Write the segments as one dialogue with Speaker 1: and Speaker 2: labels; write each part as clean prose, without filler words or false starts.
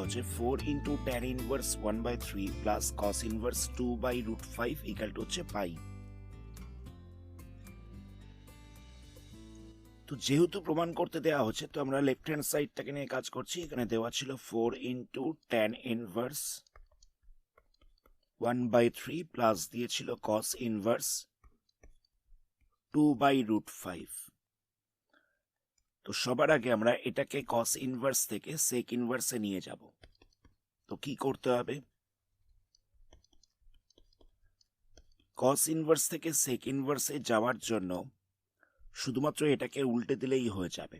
Speaker 1: হচ্ছে 4 into tan inverse 1/3 plus cos inverse 2/√5 equal to হচ্ছে পাই। তো যেহেতু প্রমাণ করতে দেওয়া হচ্ছে, তো আমরা লেফট হ্যান্ড সাইডটাকে নিয়ে কাজ করছি। এখানে দেওয়া ছিল 4 ইন্টু tan ইনভার্স 1/3 প্লাস দিয়েছিল cos ইনভার্স 2/√5। তো সবার আগে আমরা এটাকে cos ইনভার্স থেকে sec ইনভার্সে নিয়ে যাব। তো কি করতে হবে? cos ইনভার্স থেকে sec ইনভার্সে যাওয়ার জন্য শুধুমাত্র এটাকে উল্টে দিলেই হয়ে যাবে,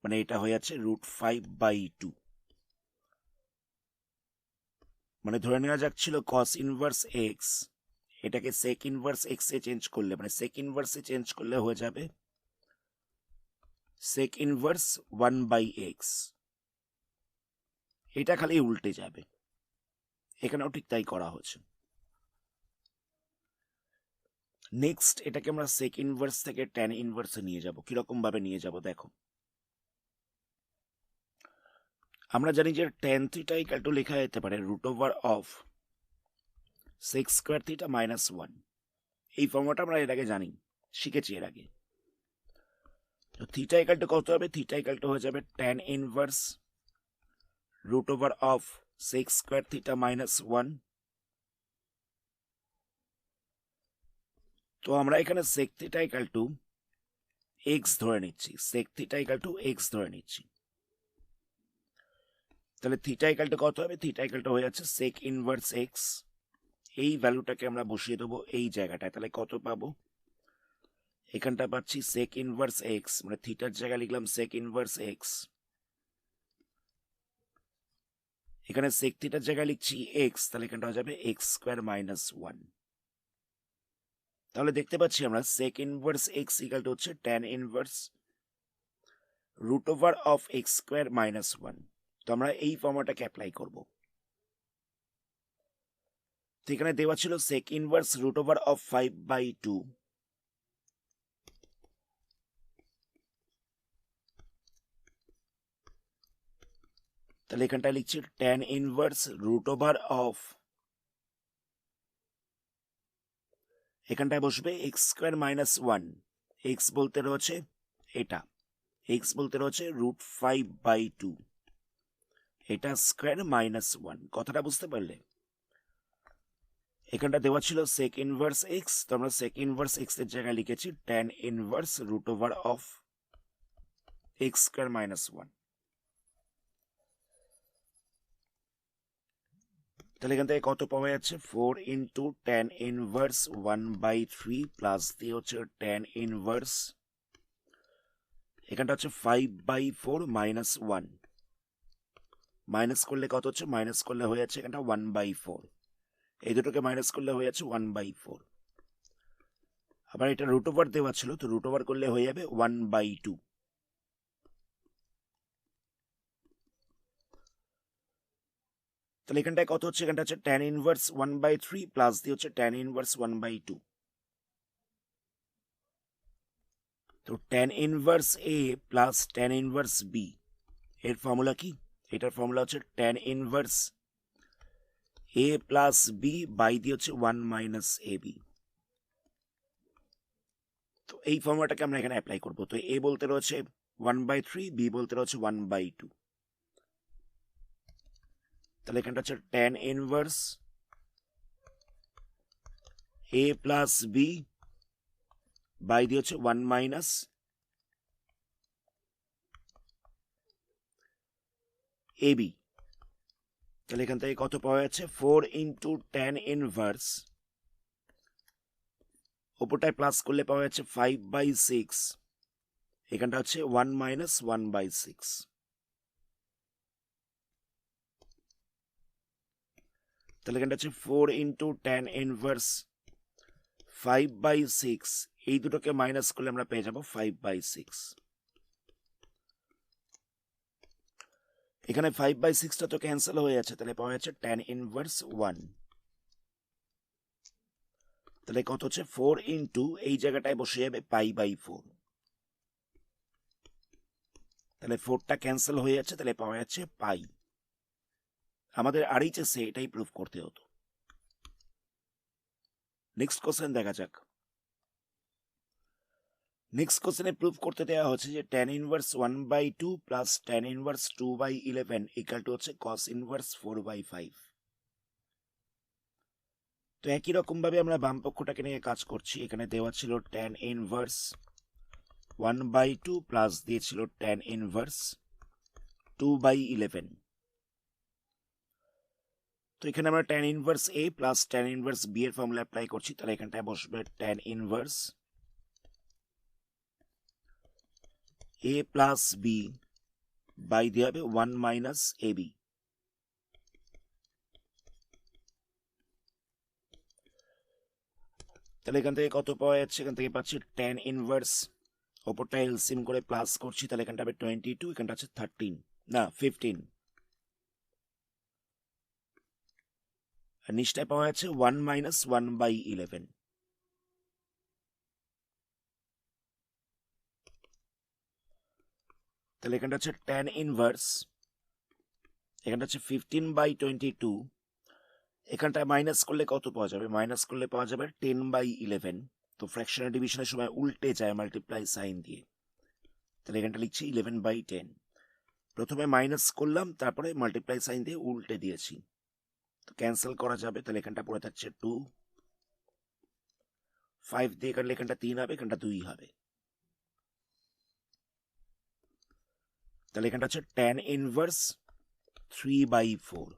Speaker 1: মানে এটা হয়ে যাচ্ছে √5/2। মানে ধরে নেওয়া যাচ্ছিল cos ইনভার্স x, এটাকে sec ইনভার্স x এ চেঞ্জ করলে, মানে sec ইনভার্সে চেঞ্জ করলে হয়ে যাবে sec ইনভার্স 1/x। এটা খালি উল্টে যাবে, এখানেও ঠিক তাই করা হচ্ছে। নেক্সট এটাকে আমরা sec ইনভার্স থেকে tan ইনভার্সে নিয়ে যাব। কিরকম ভাবে নিয়ে যাব দেখো। আমরা জানি যে tan থিটা ইকুয়াল টু লেখা যেতে পারে √of sec square theta minus 1। এই ফর্মুলাটা আমরা এর আগে জানি, শিখেছি এর আগে। তো থিটা ইকুয়াল টু কত হবে? থিটা ইকুয়াল টু হয়ে যাবে tan inverse √of sec square theta minus 1। তো আমরা এখানে sec theta equal two x ধরে নিচ্ছি, sec theta equal two x ধরে নিচ্ছি। তাহলে থিটা ইকুয়াল টু কত হবে? থিটা ইকুয়াল টু হয়ে যাচ্ছে sec ইনভার্স x। এই ভ্যালুটাকে আমরা বসিয়ে দেবো এই জায়গাটায়। তাহলে কত পাবো? এখানটা পাচ্ছি sec ইনভার্স x, মানে থিটার জায়গায় লিখলাম sec ইনভার্স x। এখানে sec থিটার জায়গায় লিখছি x, তাহলে এখানটা হয়ে যাবে x স্কয়ার মাইনাস 1। তাহলে দেখতে পাচ্ছি আমরা sec inverse x equal to হচ্ছে tan inverse √of x square minus 1। তো আমরা এই ফর্মুলাটাকে অ্যাপ্লাই করব। তো এখানে দেওয়া ছিল sec ইনভার্স √of 5/2, তাহলে এখানটা লিখছি tan ইনভার্স √of, এখানটায় বসবে x স্কয়ার মাইনাস 1। x বলতে রয়েছে এটা, x বলতে রয়েছে √5/2, এটা স্কয়ার মাইনাস 1। কথাটা বুঝতে পারলে? এখানটা দেওয়া ছিল sec ইনভার্স x, তো আমরা sec ইনভার্স x এর জায়গায় লিখেছি tan inverse √of x square minus 1। তাহলে এখান থেকে কত পাওয়া যাচ্ছে? 4 ইন্টু tan ইনভার্স 1/3 প্লাস দিয়ে হচ্ছে tan ইনভার্স, এখানটা হচ্ছে 5/4 মাইনাস 1। মাইনাস করলে কত হচ্ছে? মাইনাস করলে হয়ে যাচ্ছে এখানটা 1/4। এই দুটোকে মাইনাস করলে হয়ে যাচ্ছে 1/4। আবার এটা রুট ওভার দেওয়া ছিল, তো রুট ওভার করলে হয়ে যাবে 1/2। তাহলে এখানটায় কত হচ্ছে? এখানটা হচ্ছে tan ইনভার্স 1/3 প্লাস দিয়ে হচ্ছে tan ইনভার্স 1/2। তো tan inverse a plus tan inverse b এর ফর্মুলা কি? এটার ফর্মুলা হচ্ছে tan inverse a plus b by দিয়ে হচ্ছে 1 মাইনাস ab। তো এই ফর্মুলাটাকে আমরা এখানে অ্যাপ্লাই করব। তো a বলতে রয়েছে 1/3, b বলতে রয়েছে 1/2। তাহলে এখানটা হচ্ছে tan inverse a plus b by দিয়ে হচ্ছে 1 মাইনাস ab। তাহলে এখান থেকে কত পাওয়া যাচ্ছে? 4 ইন্টু tan ইনভার্স, ওপরটায় প্লাস করলে পাওয়া যাচ্ছে 5/6, এখানটা হচ্ছে 1 মাইনাস 1/6। তাহলে এখানটা হচ্ছে 4 ইন্টু tan ইনভার্স 5/6, এই দুটোকে মাইনাস করলে আমরা পেয়ে যাব 5/6। এখানে 5/6টা তো ক্যান্সেল হয়ে যাচ্ছে, তাহলে পাওয়া যাচ্ছে tan ইনভার্স 1। তাহলে কত হচ্ছে? 4 ইন্টু, এই জায়গাটায় বসে যাবে π/4, তাহলে 4টা ক্যান্সেল হয়ে যাচ্ছে, তাহলে পাওয়া যাচ্ছে পাই। আমাদের RHS এ এটাই প্রুফ করতে হতো। নেক্সট কোশ্চেন দেখা যাক। নেক্সট কোশ্চেনে প্রুফ করতে দেওয়া হচ্ছে যে tan inverse 1/2 plus tan inverse 2/11 equal to হচ্ছে cos ইনভার্স 4/5। তো একই রকম ভাবে আমরা বাম পক্ষটাকে নিয়ে কাজ করছি। এখানে দেওয়া ছিল tan ইনভার্স 1/2 প্লাস দিয়েছিল tan ইনভার্স 2/11। তো এখানে আমরা tan inverse a plus tan inverse b এর ফর্মুলা অ্যাপ্লাই করছি, তাহলে এখানটায় বসবে tan inverse a plus b by দিয়ে হবে 1 মাইনাস ab। তাহলে এখান থেকে কত পাওয়া যাচ্ছে? এখান থেকে পাচ্ছি tan ইনভার্স, ওপরটা এলসিএম করে প্লাস করছি, তাহলে এখানটা হবে 22, এখানটা আছে 13 না 15, আর নিচটায় পাওয়া যাচ্ছে 1 মাইনাস 1/11। তাহলে এখানটা হচ্ছে tan ইনভার্স, এখানটা হচ্ছে 15/22, এখানটায় মাইনাস করলে কত পাওয়া যাবে? মাইনাস করলে পাওয়া যাবে 10/11। তো ফ্র্যাকশনাল ডিভিশনের সময় উল্টে যায় মাল্টিপ্লাই সাইন দিয়ে, তাহলে এখানটা লিখছি 11/10। প্রথমে মাইনাস করলাম, তারপরে মাল্টিপ্লাই সাইন দিয়ে উল্টে দিয়েছি, তো ক্যান্সেল করা যাবে। তাহলে এখানটা পড়ে থাকছে 2, 5 দিয়ে কাটলে এখানটা 3 হবে, এখানটা 2 হবে। তাহলে এখানটা হচ্ছে tan ইনভার্স 3/4।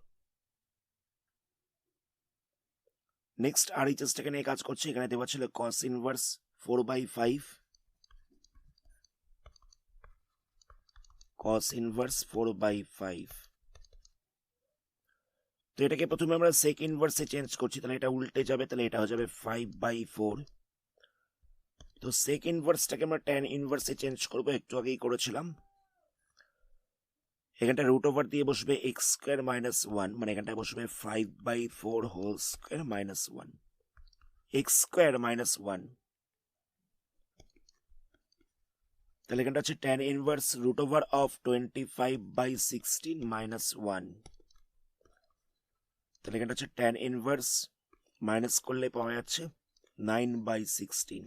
Speaker 1: নেক্সট RHSটাকে নিয়ে কাজ করছি। এখানে দেওয়া ছিল cos ইনভার্স 4/5, cos ইনভার্স 4/5। তো এটাকে প্রথমে আমরা sec ইনভার্সে চেঞ্জ করছি, তাহলে এটা উল্টে যাবে, তাহলে এটা হয়ে যাবে 5/4। তো sec ইনভার্সটাকে আমরা tan ইনভার্সে চেঞ্জ করবো, একটু আগেই করেছিলাম। এখানটা রুট ওভার দিয়ে বসবে x স্কোয়ার মাইনাস 1, মানে এখানটায় বসবে 5/4 whole square minus 1, x square minus 1। তাহলে এখানটা হচ্ছে tan inverse root over of 25/16 minus 1। তাহলে এখানটা হচ্ছে tan ইনভার্স, মাইনাস করলে পাওয়া যাচ্ছে 9/16,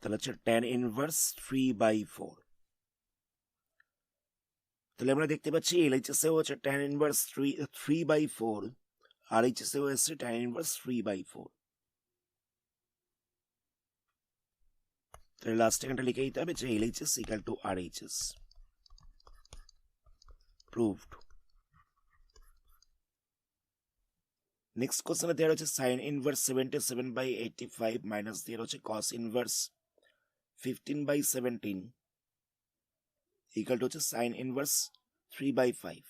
Speaker 1: তাহলে হচ্ছে tan ইনভার্স 3/4। তাহলে আমরা দেখতে পাচ্ছি LHS এও হচ্ছে tan ইনভার্স 3/4, RHS এও এসছে tan ইনভার্স 3/4। তাহলে লাস্ট এখানটা লিখে দিতে হবে যে LHS equal to RHS। Proved. Next কোশ্চেনে দেওয়া হচ্ছে সাইন ইনভার্স 77/85 মাইনাস দেওয়া হচ্ছে কস ইনভার্স 15/17 ইকুয়াল টু হচ্ছে সাইন ইনভার্স 3/5।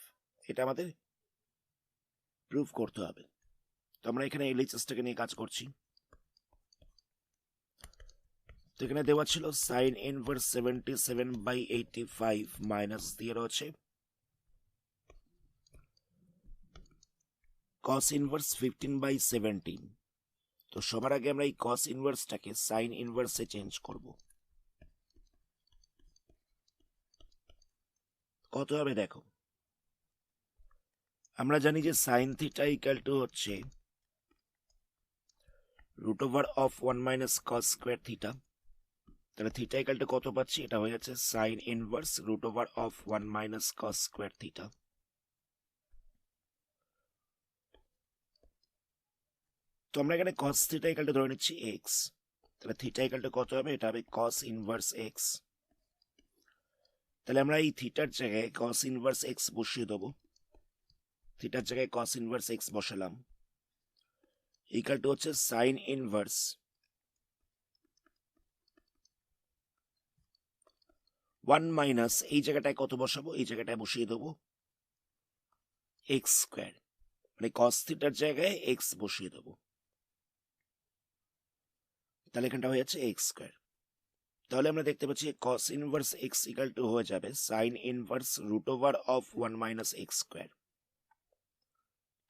Speaker 1: এটা আমাদের প্রুভ করতে হবে। তো আমরা এখানে LHSটাকে নিয়ে কাজ করছি। তো এখানে দেওয়া ছিল সাইন ইনভার্স 77/85 মাইনাস দিয়ে রয়েছে cos ইনভার্স 15/17। তো সবার আগে আমরা এই cos ইনভার্সটাকে সাইন ইনভার্সে চেঞ্জ করব। কত হবে দেখো, আমরা জানি যে সাইন থিটা ইকুয়াল টু হচ্ছে root over of 1 minus cos square theta. তাহলে থিটা ইকুয়াল টু কত পাচ্ছি? এটা হয়ে যাচ্ছে sine inverse root over of 1 minus cos square theta. তো আমরা এখানে cos থিটা ইকুয়াল টু ধরে নিচ্ছি x, তাহলে থিটা ইকুয়াল টু কত হবে? এটা হবে cos ইনভার্স x। তাহলে আমরা এই থিটার জায়গায় cos ইনভার্স x বসিয়ে দেবো, থিটার জায়গায় cos ইনভার্স x বসালাম, ইকুয়াল টু হচ্ছে সাইন ইনভার্স 1 মাইনাস, এই জায়গাটায় কত বসাবো? এই জায়গাটায় বসিয়ে দেবো x স্কোয়ার, মানে cos থিটার জায়গায় x বসিয়ে দেবো, তাহলে এখানটা হয়ে যাচ্ছে x স্কোয়ার। তাহলে আমরা দেখতে পাচ্ছি cos inverse x equal to হয়ে যাবে sine inverse root over of 1 minus x square.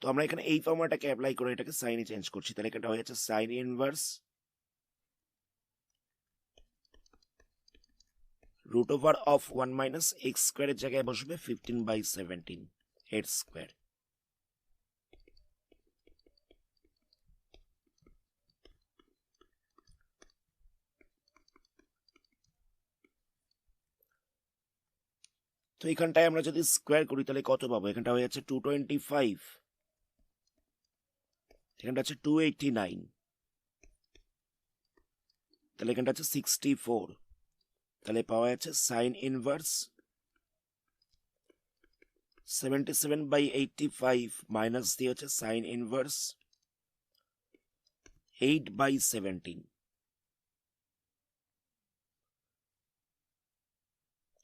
Speaker 1: তো আমরা এখানে এই ফর্মুলাটাকে অ্যাপ্লাই করে এটাকে সাইনে চেঞ্জ করছি, তাহলে এটা হয়ে যাচ্ছে sine inverse root over of 1 minus x স্কোয়ারের জায়গায় বসবে 15/17 8 স্কোয়ার। তো এখানটায় আমরা যদি স্কোয়ার করি তাহলে কত পাবো? এখানটা হয়ে যাচ্ছে 225, এখানটা আছে 289, তাহলে এখানটা আছে 64, তাহলে পাওয়া যাচ্ছে সাইন ইনভার্স 77/85 মাইনাস দিয়ে হচ্ছে সাইন ইনভার্স 8/17।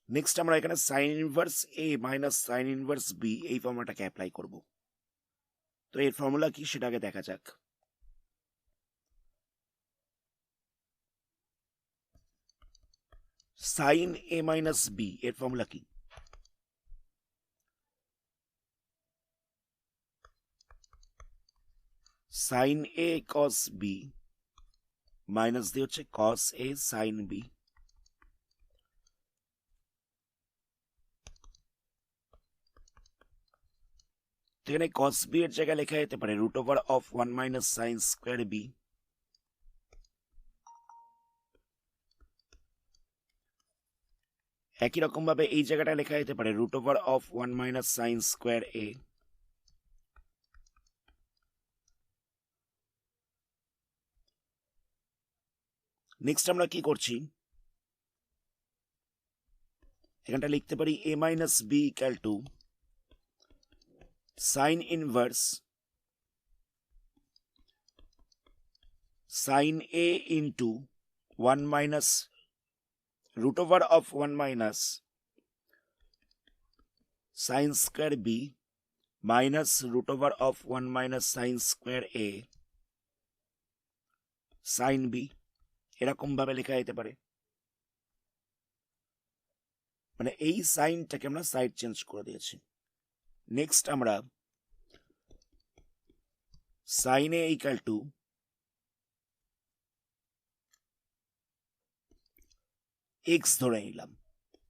Speaker 1: নেক্সট আমরা এখানে sine inverse a minus sine inverse b এই ফর্মুলাটাকে অ্যাপ্লাই করব। তো এর ফর্মুলা কি সেটা আগে দেখা যাক। সাইন এ মাইনাস বি এর ফর্মুলা কি? সাইন এ কস বি মাইনাস দিয়ে হচ্ছে কস এ সাইন বি, এখানে কস বি এর জায়গায় লেখা যেতে পারে root over of 1 minus sine square B, একই রকম ভাবে এই জায়গাটা লেখা যেতে পারে root over of 1 minus sine square A, next আমরা কি করছি, এখানটা লিখতে পারি A minus B equal to sine inverse sine A into 1 minus root over of 1 minus sin square b minus root over of 1 minus sin square a sin b, এরকম ভাবে লেখা যেতে পারে। মানে এই সাইনটাকে আমরা সাইড চেঞ্জ করে দিয়েছি। নেক্সট আমরা sine a equal to x ধরে নিলাম,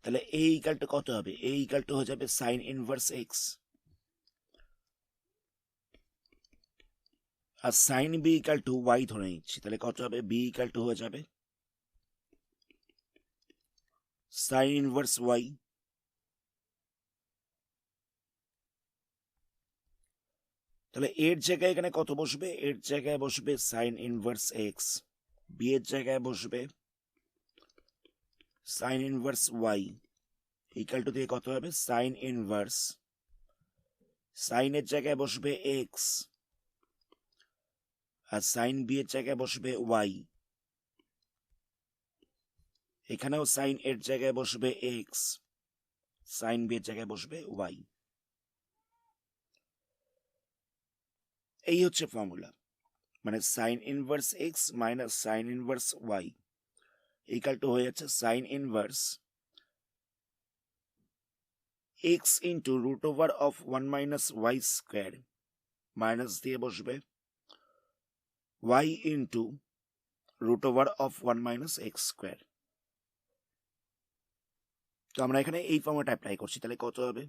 Speaker 1: তাহলে এ ইকুয়াল টু কত হবে? এ ইকুয়াল টু হয়ে যাবে সাইন ইনভার্স এক্স, আর sine b equal to y ধরে নিচ্ছি, তাহলে কত হবে? বি ইকুয়াল টু হয়ে যাবে সাইন ইনভার্স ওয়াই, তাহলে এর জায়গায় এখানে কত বসবে? এর জায়গায় বসবে সাইন ইনভার্স এক্স, বি এর জায়গায় বসবে sine inverse y, equal to দিয়ে কত হবে? সাইন ইনভার্স সাইনের জায়গায় বসবে এক্স, আর সাইন বি এর জায়গায় বসবে ওয়াই, এখানেও সাইন এর জায়গায় বসবে এক্স, সাইন বি এর জায়গায় বসবে ওয়াই। এই হচ্ছে ফর্মুলা, মানে sine inverse x minus sine inverse y equal to হয়ে যাচ্ছে sine inverse x into root over of 1 minus y square minus দিয়ে বসবে y into root over of 1 minus x square. তো আমরা এখানে এই ফর্মুলাটা অ্যাপ্লাই করছি, তাহলে কত হবে?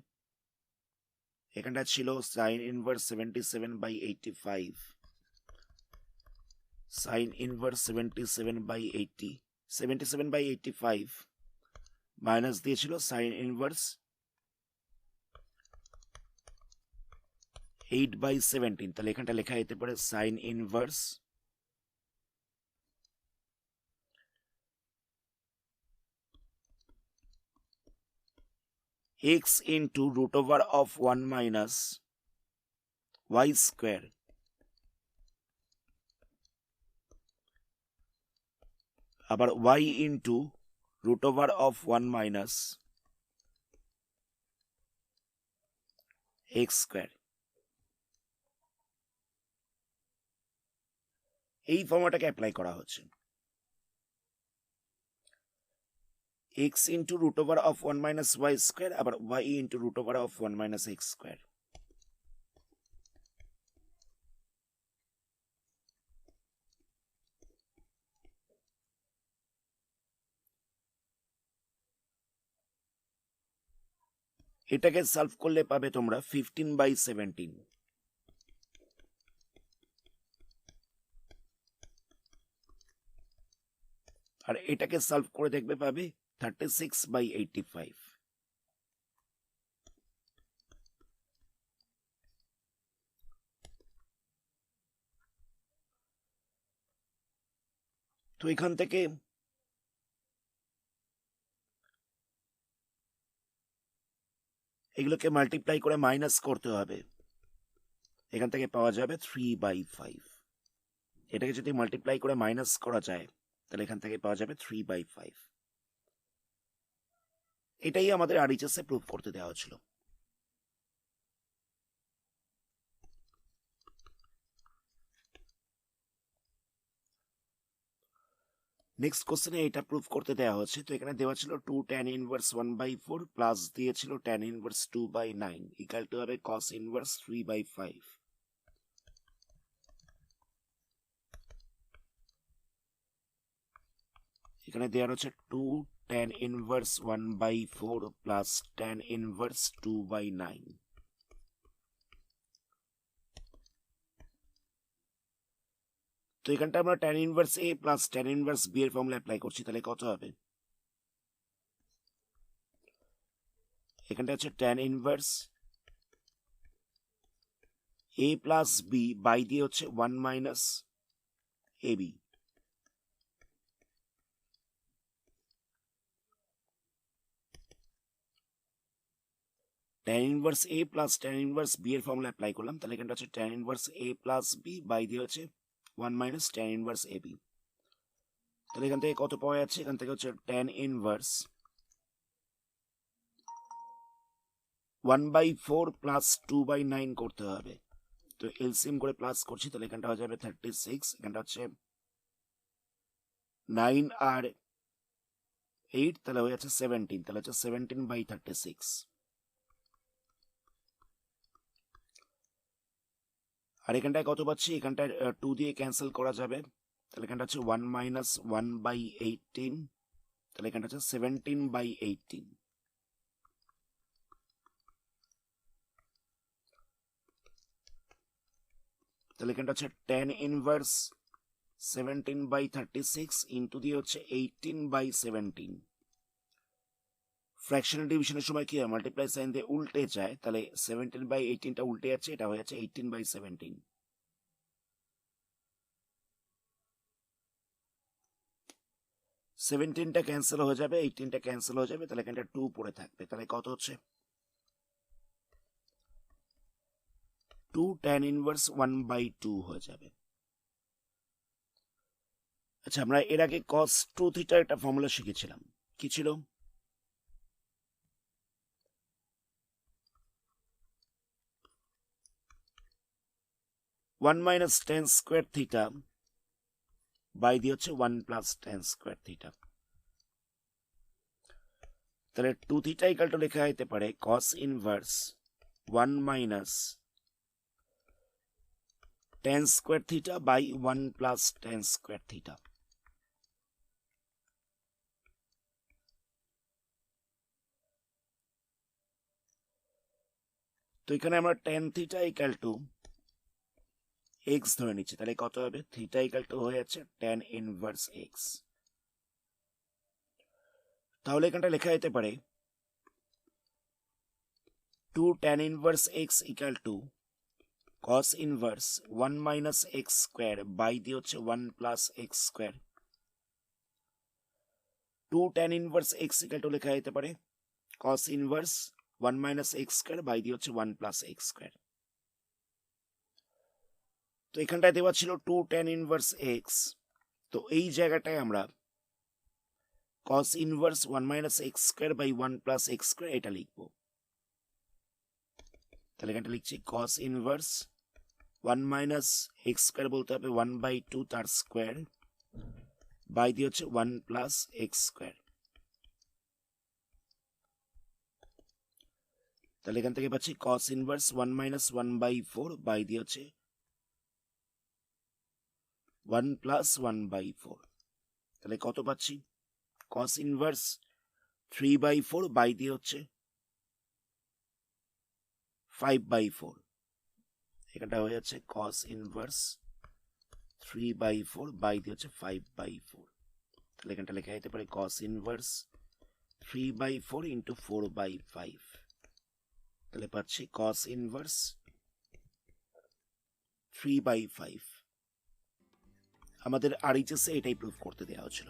Speaker 1: এখানটা ছিল sign inverse 77/85, sign inverse 77/85 minus দিয়েছিল সাইন ইনভার্স 8/17, তাহলে এখানটা লেখা যেতে পারে sign inverse x into root over of 1 minus y square আবার y into root over of 1 minus x square। এই ফর্মুলাটাকে অ্যাপ্লাই করা হচ্ছে x into root over of 1 minus y square আবার y into root over of 1 minus x square। এটাকে solve করলে পাবে তোমরা 15/17, আর এটাকে সলভ করে দেখবে পাবে 36/85। তো এখান থেকে এগুলোকে মাল্টিপ্লাই করে মাইনাস করতে হবে, এখান থেকে পাওয়া যাবে 3/5। এটাকে যদি মাল্টিপ্লাই করে মাইনাস করা যায় তাহলে এখান থেকে পাওয়া যাবে 3/5। এটাই আমাদের আরএইচএস এ প্রুভ করতে দেওয়া হয়েছিল। নেক্সট কোশ্চেনে এটা প্রুভ করতে দেওয়া হচ্ছে। তো এখানে দেওয়া ছিল 2 tan ইনভার্স 1/4 প্লাস দিয়েছিল tan ইনভার্স 2/9 ইকুয়াল টু হবে cos ইনভার্স 3/5। এখানে দেওয়া হচ্ছে 2 tan inverse 1/4 plus tan inverse 2/9। তো এখানটা আমরা tan inverse a plus tan inverse b এর ফর্মুলা অ্যাপ্লাই করছি, তাহলে কত হবে? এখানটা হচ্ছে tan inverse a plus b by দিয়ে হচ্ছে 1 minus ab। tan inverse a plus tan inverse b এর ফর্মুলা অ্যাপ্লাই করলাম, তাহলে এখানটা হচ্ছে tan inverse a plus b by দিয়ে হচ্ছে 1 মাইনাস tan ইনভার্স ab। তাহলে এখান থেকে কত পাওয়া যাচ্ছে? এখান থেকে হচ্ছে tan ইনভার্স 1/4 প্লাস 2/9 করতে হবে। তো এলসিএম করে প্লাস করছি, তাহলে এখানটা হয়ে যাবে 36, এখানটা হচ্ছে 9 আর 8, তাহলে হয়ে যাচ্ছে 17, তাহলে হচ্ছে 17/36। আর এখানটায় কত পাচ্ছি? এখানটায় 2 দিয়ে ক্যান্সেল করা যাবে, তাহলে এখানটা হচ্ছে 1 মাইনাস 1/18, তাহলে এখানটা হচ্ছে 17/18। তাহলে এখানটা হচ্ছে tan ইনভার্স 17/36 ইন্টু দিয়ে হচ্ছে 18/17। ফ্র্যাকশনাল ডিভিশনের সময় কি হয়? মাল্টিপ্লাই সাইন দিয়ে উল্টে যায়, তাহলে 17/18টা উল্টে যাচ্ছে, এটা হয়ে যাচ্ছে 18/17। সেভেন্টিনটা ক্যান্সেল হয়ে যাবে, 18টা ক্যান্সেল হয়ে যাবে, তাহলে এখানটা 2 পড়ে থাকবে, তাহলে কত হচ্ছে? 2 tan ইনভার্স 1/2 হয়ে যাবে। আচ্ছা, আমরা এর আগে cos 2 থিটার একটা ফর্মুলা শিখেছিলাম, কি ছিল? One minus tan square theta by দিয়ে হচ্ছে 1 প্লাস টেন স্কোয়ার থিটা। তাহলে 2 থিটা ইকাল টু লেখা যেতে পারে cos inverse 1 minus tan square theta by 1 plus tan square theta. তো এখানে আমরা tan theta equal to x ধরে নিচ্ছি, তাহলে কত হবে? থিটা ইকাল টু হয়ে যাচ্ছে tan ইনভার্স এক্স। তাহলে এখানটা লেখা যেতে পারে 2 tan inverse x equal to cos inverse 1 minus x square by দিয়ে হচ্ছে 1 plus x square. 2 tan inverse x equal to লেখা যেতে পারে cos inverse 1 minus x square by দিয়ে হচ্ছে 1 প্লাস এক্স স্কোয়ার। তো এখানটায় দেওয়া ছিল 2 tan ইনভার্স এক্স, তো এই জায়গাটায় আমরা cos inverse 1 minus x square by 1 plus x square এটা লিখবো। তাহলে এখানটা লিখছি cos inverse 1 minus x square বলতে হবে 1/2 তার স্কোয়ার বাই দিয়ে হচ্ছে 1 প্লাস এক্স স্কোয়ার। তাহলে এখান থেকে পাচ্ছি cos ইনভার্স 1 মাইনাস 1/4 বাই দিয়ে হচ্ছে 1 প্লাস 1/4। তাহলে কত পাচ্ছি? cos ইনভার্স 3/4 বাই দিয়ে হচ্ছে 5/4, এখানটা হয়ে যাচ্ছে cos ইনভার্স 3/4 বাই দিয়ে হচ্ছে 5/4, তাহলে এখানটা লেখা যেতে পারে cos ইনভার্স 3/4 ইন্টু 4/5, তাহলে পাচ্ছি cos ইনভার্স 3/5। আমাদের RHS এটাই প্রুফ করতে দেওয়া হচ্ছিল।